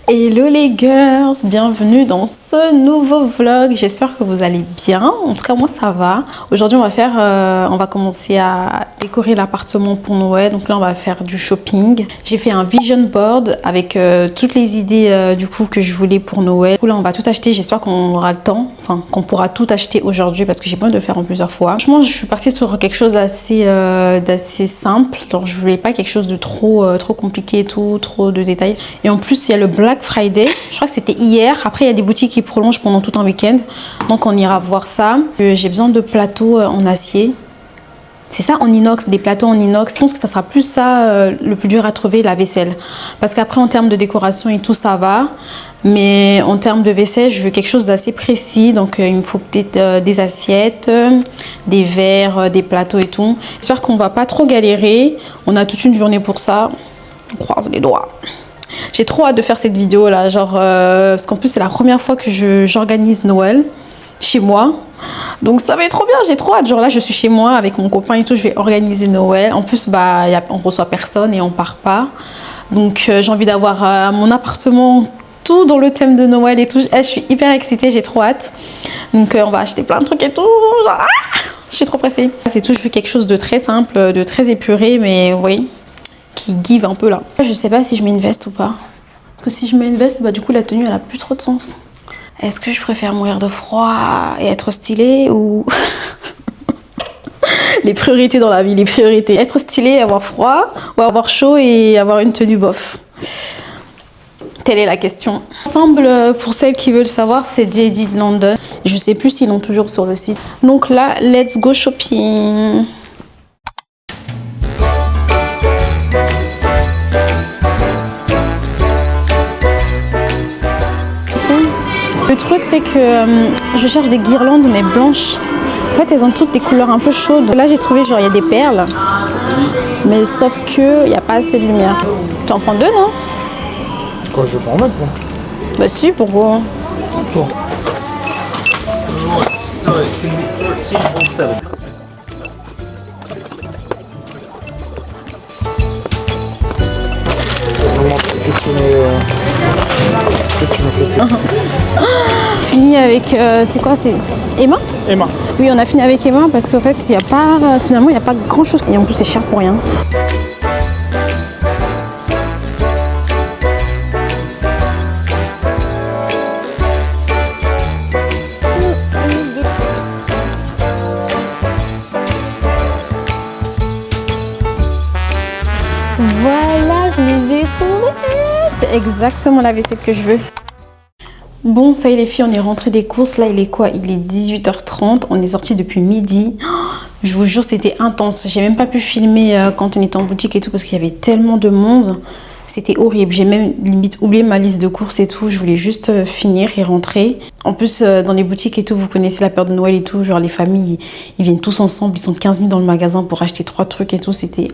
Hello les girls, bienvenue dans ce nouveau vlog, j'espère que vous allez bien, en tout cas moi ça va. Aujourd'hui on va commencer à décorer l'appartement pour Noël, donc là on va faire du shopping. J'ai fait un vision board avec toutes les idées du coup que je voulais pour Noël. Du coup là on va tout acheter, j'espère qu'on aura le temps, enfin qu'on pourra tout acheter aujourd'hui parce que j'ai besoin de le faire en plusieurs fois. Franchement je suis partie sur quelque chose d'assez simple, donc je voulais pas quelque chose de trop compliqué et tout, trop de détails. Et en plus il y a le Black Friday, je crois que c'était hier. Après il y a des boutiques qui prolongent pendant tout un week-end, donc on ira voir ça. J'ai besoin de plateaux en acier, c'est ça, en inox, des plateaux en inox. Je pense que ça sera plus ça le plus dur à trouver, la vaisselle, parce qu'après en termes de décoration et tout ça va, mais en termes de vaisselle je veux quelque chose d'assez précis, donc il me faut peut-être des assiettes, des verres, des plateaux et tout. J'espère qu'on va pas trop galérer, on a toute une journée pour ça, on croise les doigts. J'ai trop hâte de faire cette vidéo là, genre parce qu'en plus c'est la première fois que j'organise Noël chez moi, donc ça va être trop bien, j'ai trop hâte. Genre là je suis chez moi avec mon copain et tout, je vais organiser Noël. En plus bah on reçoit personne et on part pas, donc j'ai envie d'avoir mon appartement tout dans le thème de Noël et tout. Je suis hyper excitée, j'ai trop hâte, donc on va acheter plein de trucs et tout, genre, je suis trop pressée. C'est tout, je veux quelque chose de très simple, de très épuré, mais oui, qui give un peu là. Je sais pas si je mets une veste ou pas, parce que si je mets une veste bah du coup la tenue elle a plus trop de sens. Est-ce que je préfère mourir de froid et être stylée ou les priorités dans la vie, les priorités, être stylée, avoir froid, ou avoir chaud et avoir une tenue bof? Telle est la question. Ensemble, pour celles qui veulent savoir, c'est JD London. Je sais plus s'ils l'ont toujours sur le site. Donc là, let's go shopping. Le truc c'est que je cherche des guirlandes mais blanches. En fait elles ont toutes des couleurs un peu chaudes. Là j'ai trouvé genre il y a des perles, mais sauf que il n'y a pas assez de lumière. Tu en prends deux non? Quoi, je vais pas en mettre moi. Bah si, pourquoi? Toi. So it's going to be 14.7. Est-ce que tu me fais Fini avec c'est quoi, c'est Emma? Emma. Oui on a fini avec Emma parce qu'en fait il y a pas, finalement il n'y a pas grand chose et en plus c'est cher pour rien. Voilà, je les ai trouvés. C'est exactement la vaisselle que je veux. Bon, ça y est les filles, on est rentré des courses. Là, il est quoi? Il est 18h30. On est sorti depuis midi. Je vous jure, c'était intense. J'ai même pas pu filmer quand on était en boutique et tout parce qu'il y avait tellement de monde. C'était horrible. J'ai même limite oublié ma liste de courses et tout. Je voulais juste finir et rentrer. En plus, dans les boutiques et tout, vous connaissez la période de Noël et tout. Genre, les familles, ils viennent tous ensemble. Ils sont 15 000 dans le magasin pour acheter 3 trucs et tout. C'était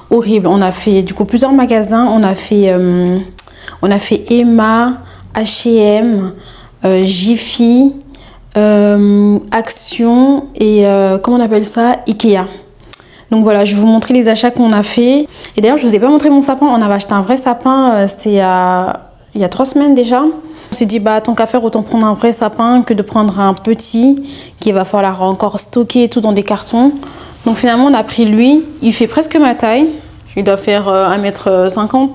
horrible. On a fait du coup plusieurs magasins. On a fait Emma, H&M, Jiffy, Action et comment on appelle ça, Ikea. Donc voilà, je vais vous montrer les achats qu'on a fait. Et d'ailleurs, je vous ai pas montré mon sapin. On avait acheté un vrai sapin, c'était il y a 3 semaines déjà. On s'est dit, bah tant qu'à faire, autant prendre un vrai sapin que de prendre un petit qu'il va falloir encore stocker et tout dans des cartons. Donc finalement, on a pris lui. Il fait presque ma taille. Il doit faire 1,50 m.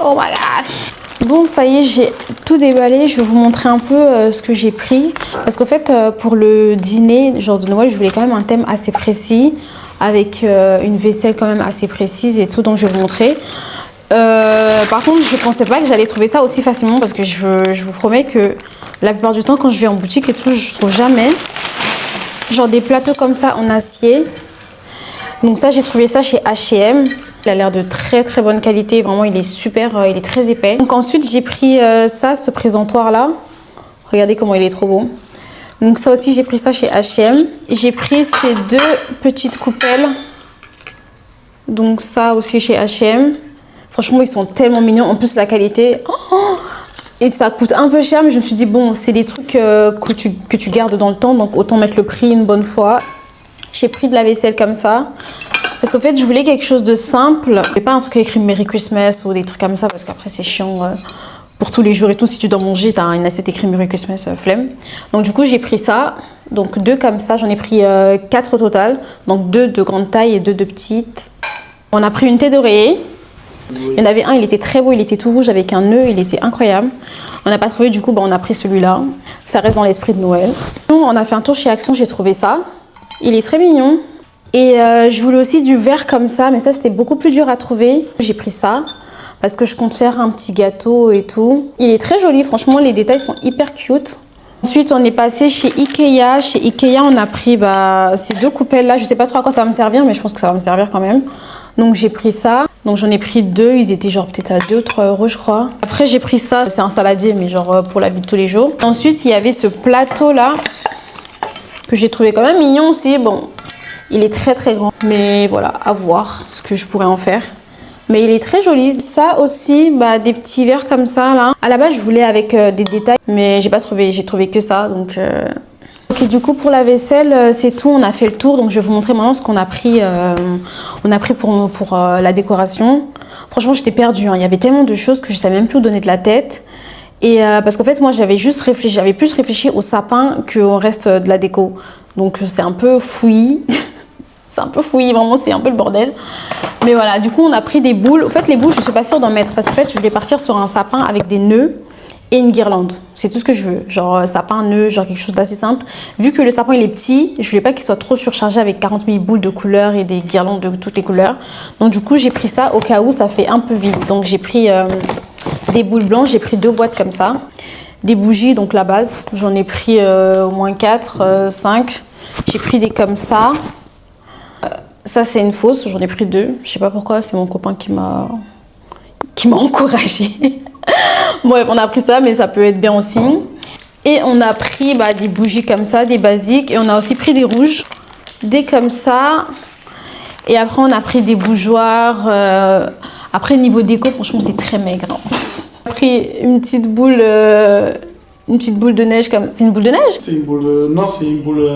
Oh my god! Bon, ça y est, j'ai tout déballé. Je vais vous montrer un peu ce que j'ai pris. Parce qu'en fait, pour le dîner, genre de Noël, je voulais quand même un thème assez précis. Avec une vaisselle quand même assez précise et tout. Donc, je vais vous montrer. Par contre, je pensais pas que j'allais trouver ça aussi facilement. Parce que je vous promets que la plupart du temps, quand je vais en boutique et tout, je trouve jamais. Genre des plateaux comme ça en acier. Donc ça, j'ai trouvé ça chez H&M. Il a l'air de très très bonne qualité, vraiment il est super, il est très épais. Donc ensuite j'ai pris ça, ce présentoir là. Regardez comment il est trop beau. Donc ça aussi j'ai pris ça chez H&M. J'ai pris ces 2 petites coupelles. Donc ça aussi chez H&M. Franchement ils sont tellement mignons, en plus la qualité. Oh, Et ça coûte un peu cher, mais je me suis dit, bon, c'est des trucs que tu gardes dans le temps, donc autant mettre le prix une bonne fois. J'ai pris de la vaisselle comme ça. Parce qu'en fait, je voulais quelque chose de simple. Je pas un truc écrit Merry Christmas ou des trucs comme ça, parce qu'après, c'est chiant pour tous les jours et tout. Si tu dois manger, tu as une assiette écrite Merry Christmas, flemme. Donc, du coup, j'ai pris ça. Donc, 2 comme ça. J'en ai pris 4 au total. Donc, 2 de grande taille et 2 de petites. On a pris une thé d'oreiller. Il y en avait un, il était très beau, il était tout rouge avec un nœud, il était incroyable. On n'a pas trouvé, du coup, on a pris celui-là. Ça reste dans l'esprit de Noël. On a fait un tour chez Action, j'ai trouvé ça. Il est très mignon. Et je voulais aussi du verre comme ça, mais ça, c'était beaucoup plus dur à trouver. J'ai pris ça parce que je compte faire un petit gâteau et tout. Il est très joli, franchement, les détails sont hyper cute. Ensuite, on est passé chez Ikea. Chez Ikea, on a pris ces 2 coupelles-là. Je sais pas trop à quoi ça va me servir, mais je pense que ça va me servir quand même. Donc, j'ai pris ça. Donc, j'en ai pris 2. Ils étaient genre peut-être à 2 ou 3 euros, je crois. Après, j'ai pris ça. C'est un saladier, mais genre pour la vie de tous les jours. Ensuite, il y avait ce plateau-là que j'ai trouvé quand même mignon aussi. Bon, il est très très grand. Mais voilà, à voir ce que je pourrais en faire. Mais il est très joli. Ça aussi, des petits verres comme ça là. À la base, je voulais avec des détails, mais j'ai pas trouvé. J'ai trouvé que ça. Donc, Ok, du coup pour la vaisselle, c'est tout. On a fait le tour. Donc je vais vous montrer maintenant ce qu'on a pris. On a pris pour la décoration. Franchement, j'étais perdue. Hein. Il y avait tellement de choses que je savais même plus où donner de la tête. Et parce qu'en fait, moi, j'avais plus réfléchi au sapin qu'au reste de la déco. Donc c'est un peu fouillis. C'est un peu fouillis, vraiment, c'est un peu le bordel. Mais voilà, du coup, on a pris des boules. En fait, les boules, je suis pas sûre d'en mettre parce qu'en fait, je voulais partir sur un sapin avec des nœuds et une guirlande. C'est tout ce que je veux. Genre sapin, nœud, genre quelque chose d'assez simple. Vu que le sapin, il est petit, je voulais pas qu'il soit trop surchargé avec 40 000 boules de couleurs et des guirlandes de toutes les couleurs. Donc, du coup, j'ai pris ça au cas où ça fait un peu vide. Donc, j'ai pris des boules blanches. J'ai pris 2 boîtes comme ça. Des bougies, donc la base. J'en ai pris au moins 4, 5. J'ai pris des comme ça. Ça, c'est une fausse, j'en ai pris 2. Je sais pas pourquoi, c'est mon copain qui m'a encouragée. Bref, on a pris ça, mais ça peut être bien aussi. Et on a pris des bougies comme ça, des basiques. Et on a aussi pris des rouges, des comme ça. Et après, on a pris des bougeoirs. Après, niveau déco, franchement, c'est très maigre. Hein. On a pris une petite boule de neige comme... C'est une boule de neige? C'est une boule... Non, c'est une boule...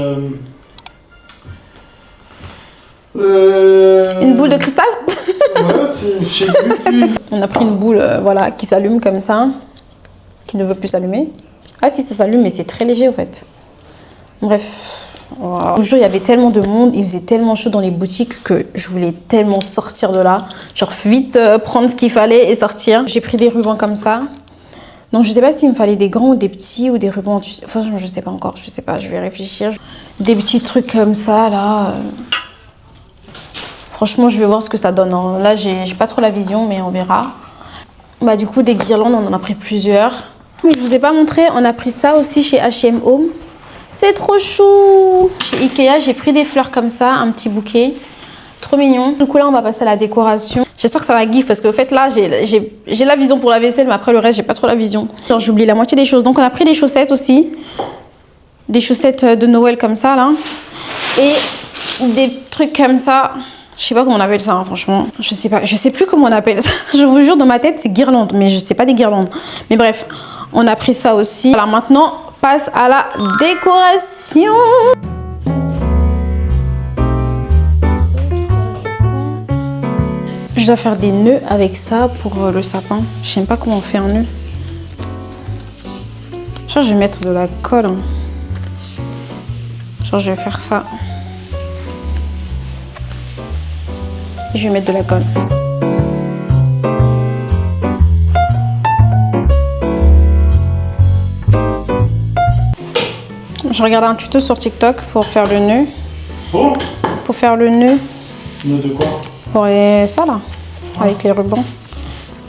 Une boule de cristal? Ouais, je sais plus. On a pris une boule qui s'allume comme ça, qui ne veut plus s'allumer. Ah si, ça s'allume, mais c'est très léger en fait. Bref, wow. Je vous jure, il y avait tellement de monde, il faisait tellement chaud dans les boutiques que je voulais tellement sortir de là. Genre vite prendre ce qu'il fallait et sortir. J'ai pris des rubans comme ça. Donc je sais pas s'il me fallait des grands ou des petits ou des rubans. Enfin, je sais pas encore, je sais pas, je vais réfléchir. Des petits trucs comme ça là. Franchement, je vais voir ce que ça donne. Hein. Là, j'ai pas trop la vision, mais on verra. Du coup, des guirlandes, on en a pris plusieurs. Mais je vous ai pas montré, on a pris ça aussi chez H&M Home. C'est trop chou! Chez Ikea, j'ai pris des fleurs comme ça, un petit bouquet. Trop mignon. Du coup, là, on va passer à la décoration. J'espère que ça va gif parce qu'en fait, là, j'ai la vision pour la vaisselle, mais après le reste, j'ai pas trop la vision. Genre, j'ai oublié la moitié des choses. Donc, on a pris des chaussettes aussi. Des chaussettes de Noël comme ça, là. Et des trucs comme ça. Je sais pas comment on appelle ça, hein, franchement. Je sais plus comment on appelle ça. Je vous jure, dans ma tête, c'est guirlande, mais je sais pas des guirlandes. Mais bref, on a pris ça aussi. Alors maintenant, passe à la décoration. Je dois faire des nœuds avec ça pour le sapin. Je sais pas comment on fait un nœud. Genre, je vais mettre de la colle. Hein. Genre, je vais faire ça. Je vais mettre de la colle. Je regarde un tuto sur TikTok pour faire le nœud. Bon. Pour faire le nœud. Nœud de quoi? Pour ça là, avec les rubans.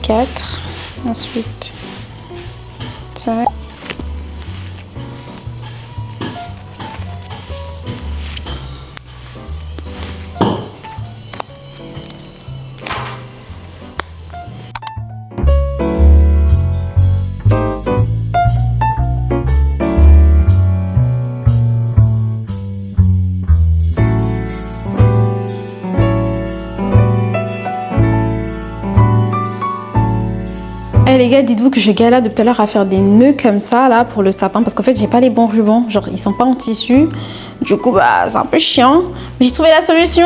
4. Ensuite. Tac. Elle est les gars, dites-vous que je galère depuis tout à l'heure à faire des nœuds comme ça là pour le sapin parce qu'en fait j'ai pas les bons rubans, genre ils sont pas en tissu. Du coup bah c'est un peu chiant, mais j'ai trouvé la solution.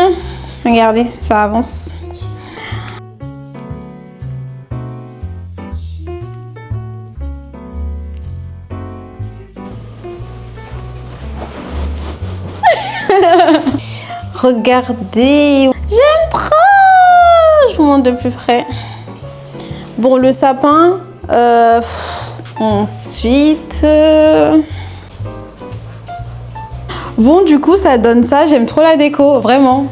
Regardez, ça avance. Regardez, j'aime trop. Je vous montre de plus près. Bon, le sapin. Ensuite. Bon, du coup, ça donne ça. J'aime trop la déco, vraiment.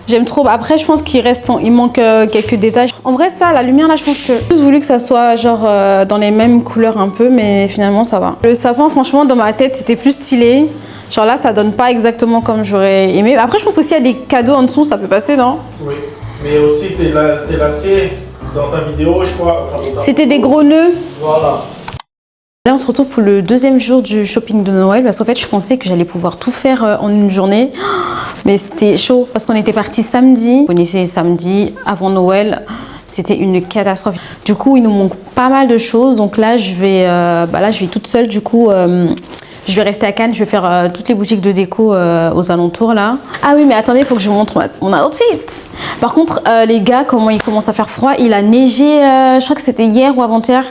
J'aime trop. Après, je pense il manque quelques détails. En vrai, ça, la lumière là, je pense que j'ai juste voulu que ça soit genre dans les mêmes couleurs un peu, mais finalement, ça va. Le sapin, franchement, dans ma tête, c'était plus stylé. Genre là, ça donne pas exactement comme j'aurais aimé. Après, je pense aussi qu'il y a des cadeaux en dessous, ça peut passer, non? Oui, mais aussi t'es lacé dans ta vidéo, je crois. Enfin, C'était des gros nœuds. Voilà. Là, on se retrouve pour le deuxième jour du shopping de Noël parce qu'en fait, je pensais que j'allais pouvoir tout faire en une journée. Mais c'était chaud parce qu'on était parti samedi. Vous connaissez samedi avant Noël. C'était une catastrophe. Du coup, il nous manque pas mal de choses. Donc là, je vais toute seule. Du coup, je vais rester à Cannes. Je vais faire toutes les boutiques de déco aux alentours là. Ah oui, mais attendez, il faut que je vous montre mon outfit. Par contre, les gars, comment il commence à faire froid. Il a neigé, je crois que c'était hier ou avant-hier.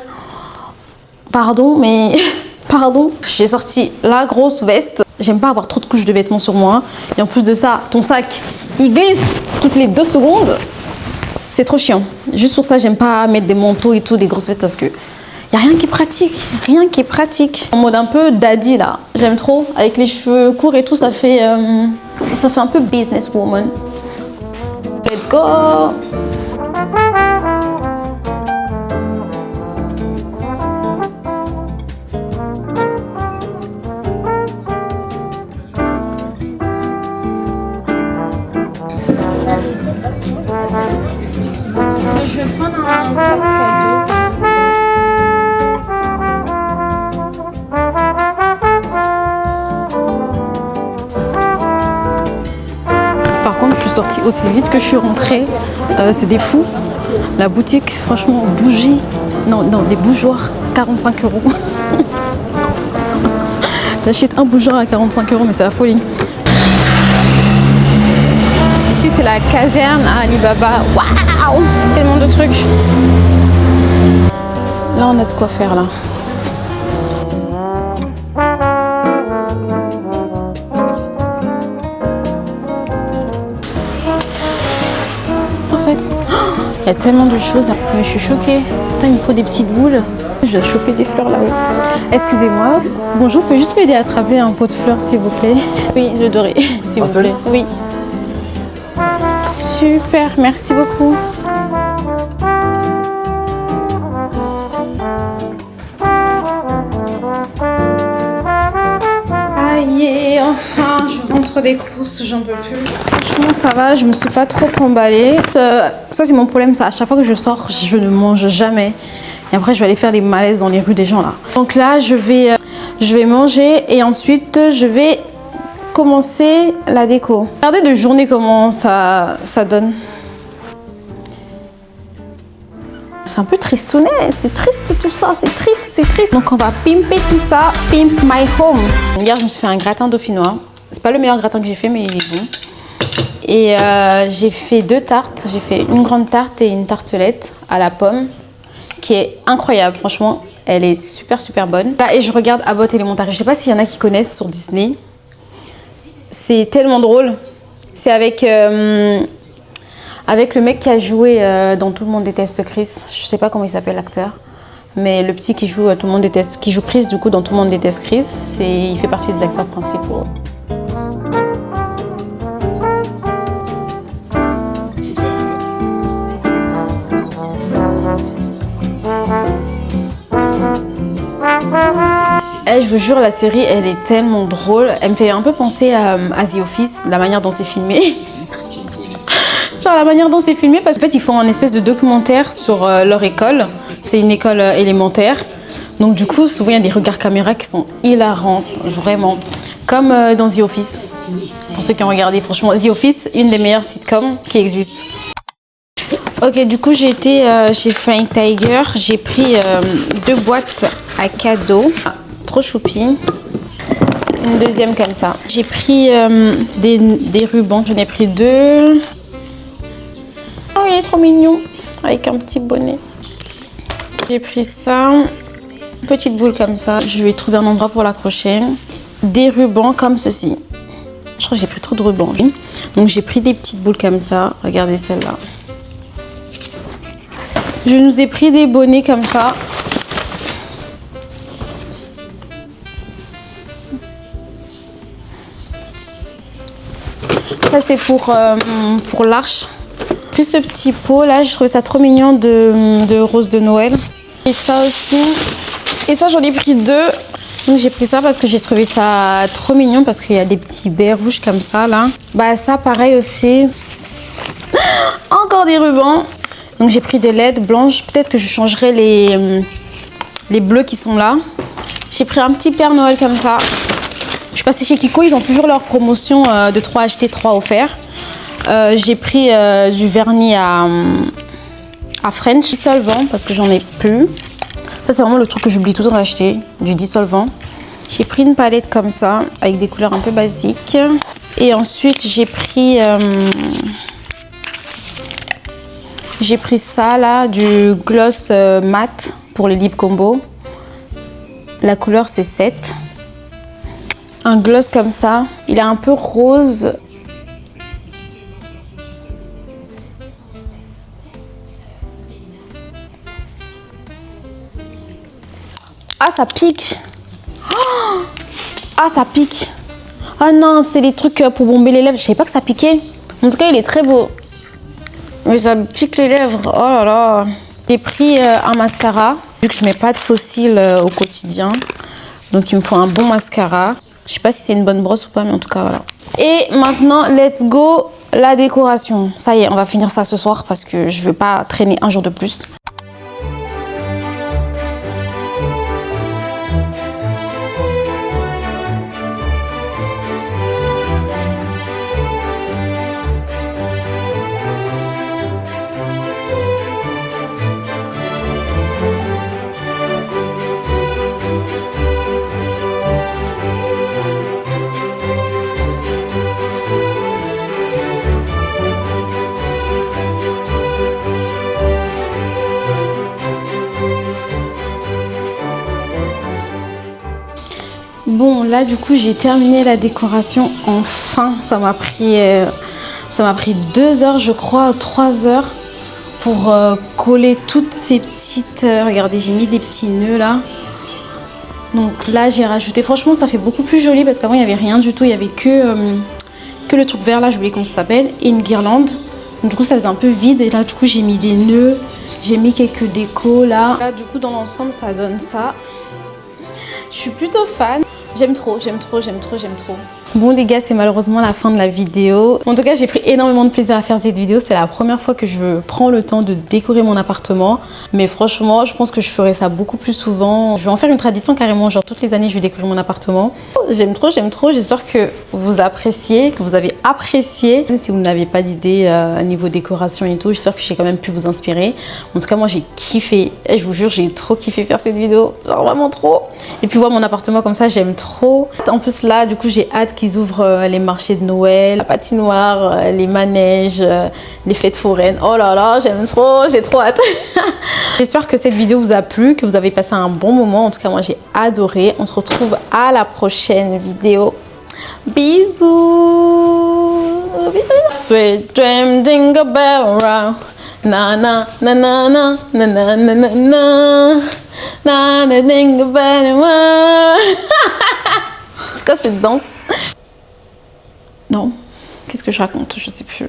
Pardon, mais... Pardon. J'ai sorti la grosse veste. J'aime pas avoir trop de couches de vêtements sur moi. Et en plus de ça, ton sac, il glisse toutes les 2 secondes. C'est trop chiant. Juste pour ça, j'aime pas mettre des manteaux et tout, des grosses vestes parce que y a rien qui est pratique. Rien qui est pratique. En mode un peu daddy là. J'aime trop. Avec les cheveux courts et tout, ça fait un peu businesswoman. Let's go! Je vais prendre un sac cadeau. Par contre, je suis sortie aussi vite que je suis rentrée. C'est des fous. La boutique, franchement, bougies. Non, des bougeoirs, 45 €. J'achète un bougeoir à 45 €, mais c'est la folie. Ici, c'est la caserne à Alibaba. Waouh! Tellement de trucs. Là, on a de quoi faire, là. En fait, il y a tellement de choses. Mais je suis choquée. Putain, il me faut des petites boules. Je dois choper des fleurs là-haut. Excusez-moi. Bonjour, vous pouvez juste m'aider à attraper un pot de fleurs, s'il vous plaît? Oui, le doré, s'il vous plaît. Oui. Super, merci beaucoup. Aïe, enfin, je rentre des courses, j'en peux plus. Franchement, ça va, je me suis pas trop emballée. Ça, c'est mon problème, ça. À chaque fois que je sors, je ne mange jamais. Et après, je vais aller faire des malaises dans les rues des gens, là. Donc là, je vais manger et ensuite, je vais commencer la déco. Regardez de journée comment ça donne. C'est un peu tristounet, c'est triste tout ça, c'est triste. Donc on va pimper tout ça, pimp my home. Hier je me suis fait un gratin dauphinois. C'est pas le meilleur gratin que j'ai fait mais il est bon. Et j'ai fait 2 tartes, j'ai fait une grande tarte et une tartelette à la pomme qui est incroyable franchement. Elle est super bonne. Là et je regarde Abbott Elementary, je sais pas s'il y en a qui connaissent sur Disney. C'est tellement drôle. C'est avec le mec qui a joué dans Tout le monde déteste Chris. Je sais pas comment il s'appelle l'acteur. Mais le petit qui joue Tout le monde déteste, qui joue Chris du coup dans Tout le monde déteste Chris, il fait partie des acteurs principaux. Je vous jure, la série, elle est tellement drôle. Elle me fait un peu penser à The Office, la manière dont c'est filmé. Genre la manière dont c'est filmé, parce qu'en fait, ils font un espèce de documentaire sur leur école. C'est une école élémentaire. Donc du coup, souvent, il y a des regards caméra qui sont hilarants, vraiment. Comme dans The Office. Pour ceux qui ont regardé, franchement, The Office, une des meilleures sitcoms qui existent. Ok, du coup j'ai été chez Flying Tiger, j'ai pris 2 boîtes à cadeaux, trop choupi. Une deuxième comme ça. J'ai pris des rubans, j'en ai pris 2. Oh, il est trop mignon, avec un petit bonnet. J'ai pris ça, une petite boule comme ça. Je vais trouver un endroit pour l'accrocher. Des rubans comme ceci. Je crois que j'ai pris trop de rubans. Donc j'ai pris des petites boules comme ça. Regardez celle-là. Je nous ai pris des bonnets comme ça. Ça c'est pour l'arche. J'ai pris ce petit pot là, je trouvais ça trop mignon de rose de Noël. Et ça aussi. Et ça j'en ai pris 2. Donc j'ai pris ça parce que j'ai trouvé ça trop mignon parce qu'il y a des petits baies rouges comme ça là. Bah ça pareil aussi. Encore des rubans. Donc j'ai pris des LED blanches. Peut-être que je changerai les bleus qui sont là. J'ai pris un petit Père Noël comme ça. Je suis passée chez Kiko, ils ont toujours leur promotion de 3 achetés, 3 offerts. J'ai pris du vernis à French, dissolvant parce que j'en ai plus. Ça c'est vraiment le truc que j'oublie tout le temps d'acheter, du dissolvant. J'ai pris une palette comme ça, avec des couleurs un peu basiques. Et ensuite j'ai pris ça là, du gloss mat pour les lip combo. La couleur c'est 7. Un gloss comme ça, il est un peu rose. Ah, ça pique. Ah, ça pique. Ah non, c'est les trucs pour bomber les lèvres. Je savais pas que ça piquait. En tout cas, il est très beau. Mais ça pique les lèvres. Oh là là. J'ai pris un mascara. Vu que je mets pas de fossiles au quotidien. Donc, il me faut un bon mascara. Je sais pas si c'est une bonne brosse ou pas, mais en tout cas, voilà. Et maintenant, let's go, la décoration. Ça y est, on va finir ça ce soir parce que je veux pas traîner un jour de plus. Bon, là du coup j'ai terminé la décoration enfin. Ça m'a pris 2 heures je crois, 3 heures pour coller toutes ces petites... regardez, j'ai mis des petits nœuds là. Donc là j'ai rajouté, franchement ça fait beaucoup plus joli parce qu'avant il n'y avait rien du tout. Il n'y avait que le truc vert là, je voulais qu'on s'appelle, et une guirlande. Donc du coup ça faisait un peu vide et là du coup j'ai mis des nœuds. J'ai mis quelques décos là. Là du coup dans l'ensemble ça donne ça. Je suis plutôt fan. J'aime trop, j'aime trop, j'aime trop, j'aime trop. Bon les gars, c'est malheureusement la fin de la vidéo. En tout cas, j'ai pris énormément de plaisir à faire cette vidéo. C'est la première fois que je prends le temps de décorer mon appartement. Mais franchement, je pense que je ferai ça beaucoup plus souvent. Je vais en faire une tradition carrément, genre toutes les années, je vais décorer mon appartement. J'aime trop, j'aime trop. J'espère que vous appréciez, que vous avez apprécié. Même si vous n'avez pas d'idée niveau décoration et tout, j'espère que j'ai quand même pu vous inspirer. En tout cas, moi, j'ai kiffé. Et je vous jure, j'ai trop kiffé faire cette vidéo. Genre vraiment trop. Et puis voir mon appartement comme ça, j'aime trop. En plus là, du coup, j'ai hâte qu'ils ouvrent les marchés de Noël, la patinoire, les manèges, les fêtes foraines. Oh là là, j'aime trop, j'ai trop hâte. J'espère que cette vidéo vous a plu, que vous avez passé un bon moment. En tout cas, moi, j'ai adoré. On se retrouve à la prochaine vidéo. Bisous. Bisous. Sweet dream, jingle bell round. Na na na na na na na na na na. Na na jingle bell round. C'est quoi cette danse? Non, qu'est-ce que je raconte? Je sais plus.